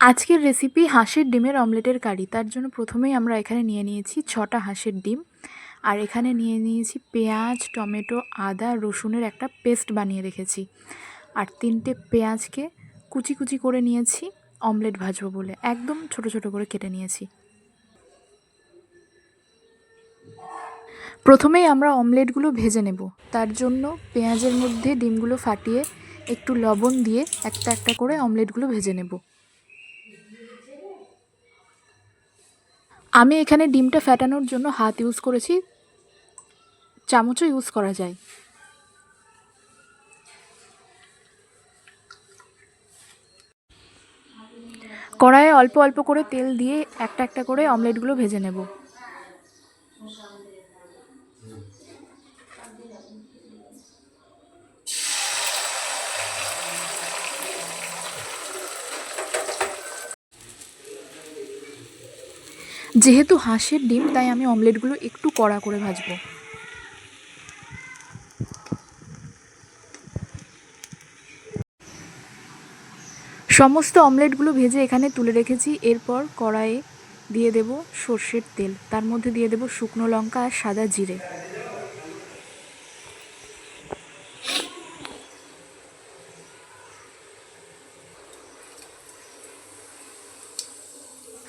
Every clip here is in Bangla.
আজকের রেসিপি হাঁসের ডিমের অমলেটের কারি। তার জন্য প্রথমেই আমরা এখানে নিয়ে নিয়েছি 6টা হাঁসের ডিম, আর এখানে নিয়ে নিয়েছি পেঁয়াজ, টমেটো, আদা, রসুনের একটা পেস্ট বানিয়ে রেখেছি, আর 3টে পেঁয়াজকে কুচি কুচি করে নিয়েছি অমলেট ভাজবো বলে, একদম ছোট ছোট করে কেটে নিয়েছি। প্রথমেই আমরা অমলেটগুলো ভেজে নেব। তার জন্য পেঁয়াজের মধ্যে ডিমগুলো ফাটিয়ে একটু লবণ দিয়ে একটা একটা করে অমলেটগুলো ভেজে নেব। আমি এখানে ডিমটা ফেটানোর জন্য হাত ইউজ করেছি, চামচও ইউজ করা যায়। কড়াইয়ে অল্প অল্প করে তেল দিয়ে একটা একটা করে অমলেটগুলো ভেজে নেব। যেহেতু হাঁসের ডিম, তাই আমি অমলেটগুলো একটু কড়া করে ভাজবো। সমস্ত অমলেটগুলো ভেজে এখানে তুলে রেখেছি। এরপর কড়াইয়ে দিয়ে দেব সর্ষের তেল, তার মধ্যে দিয়ে দেব শুকনো লঙ্কা আর সাদা জিরে।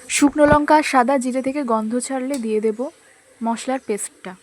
শুকনো লঙ্কা আর সাদা জিরে থেকে গন্ধ ছাড়লে দিয়ে দেব মশলার পেস্টটা।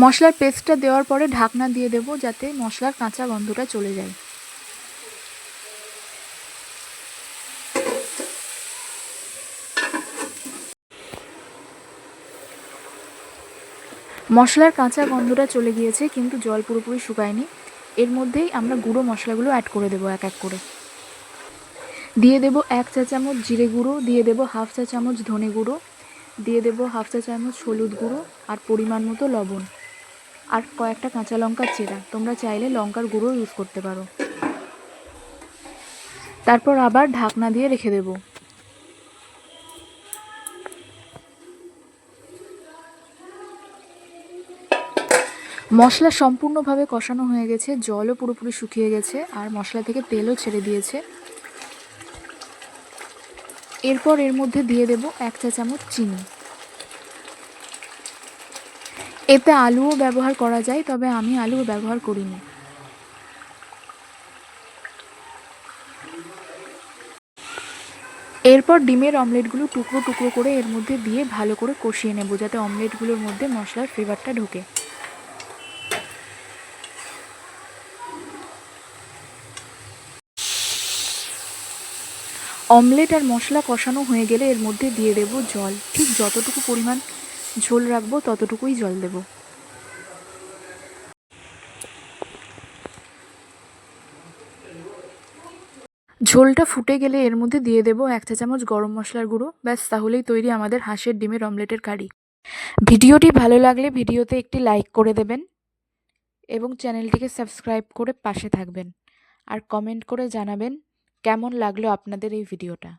মশলার পেস্টটা দেওয়ার পরে ঢাকনা দিয়ে দেব, যাতে মশলার কাঁচা গন্ধটা চলে যায়। মশলার কাঁচা গন্ধটা চলে গিয়েছে, কিন্তু জল পুরোপুরি শুকায়নি। এর মধ্যেই আমরা গুঁড়ো মশলাগুলো অ্যাড করে দেবো এক এক করে। দিয়ে দেব 1 চা চামচ জিরে গুঁড়ো, দিয়ে দেব 1/2 চা চামচ ধনে গুঁড়ো, দিয়ে দেব 1/2 চা চামচ হলুদ গুঁড়ো আর পরিমাণ মতো লবণ, আর কয়েকটা কাঁচা লঙ্কার চেরা। তোমরা চাইলে লঙ্কার গুঁড়ো ইউজ করতে পারো। তারপর আবার ঢাকনা দিয়ে রেখে দেব। মশলা সম্পূর্ণভাবে কষানো হয়ে গেছে, জলও পুরোপুরি শুকিয়ে গেছে, আর মশলা থেকে তেলও ছেড়ে দিয়েছে। এরপর এর মধ্যে দিয়ে দেব 1 চা চামচ চিনি। এতে আলুও ব্যবহার করা যায়, তবে আমি আলু ব্যবহার করিনি। এরপর ডিমের অমলেটগুলো টুকরো টুকরো করে এর মধ্যে দিয়ে ভালো করে কষিয়ে নেব, যাতে অমলেটগুলোর মধ্যে মশলার ফ্লেভারটা ঢোকে। অমলেট আর মশলা কষানো হয়ে গেলে এর মধ্যে দিয়ে দেব জল। ঠিক যতটুকু পরিমাণ ঝোল রাখবো ততটুকুই জল দেব। ঝোলটা ফুটে গেলে এর মধ্যে দিয়ে দেব 1 চা চামচ গরম মশলার গুঁড়ো। ব্যাস, তাহলেই তৈরি আমাদের হাঁসের ডিমের অমলেটের কারি। ভিডিওটি ভালো লাগলে ভিডিওতে একটি লাইক করে দেবেন এবং চ্যানেলটিকে সাবস্ক্রাইব করে পাশে থাকবেন, আর কমেন্ট করে জানাবেন কেমন লাগলো আপনাদের এই ভিডিওটা।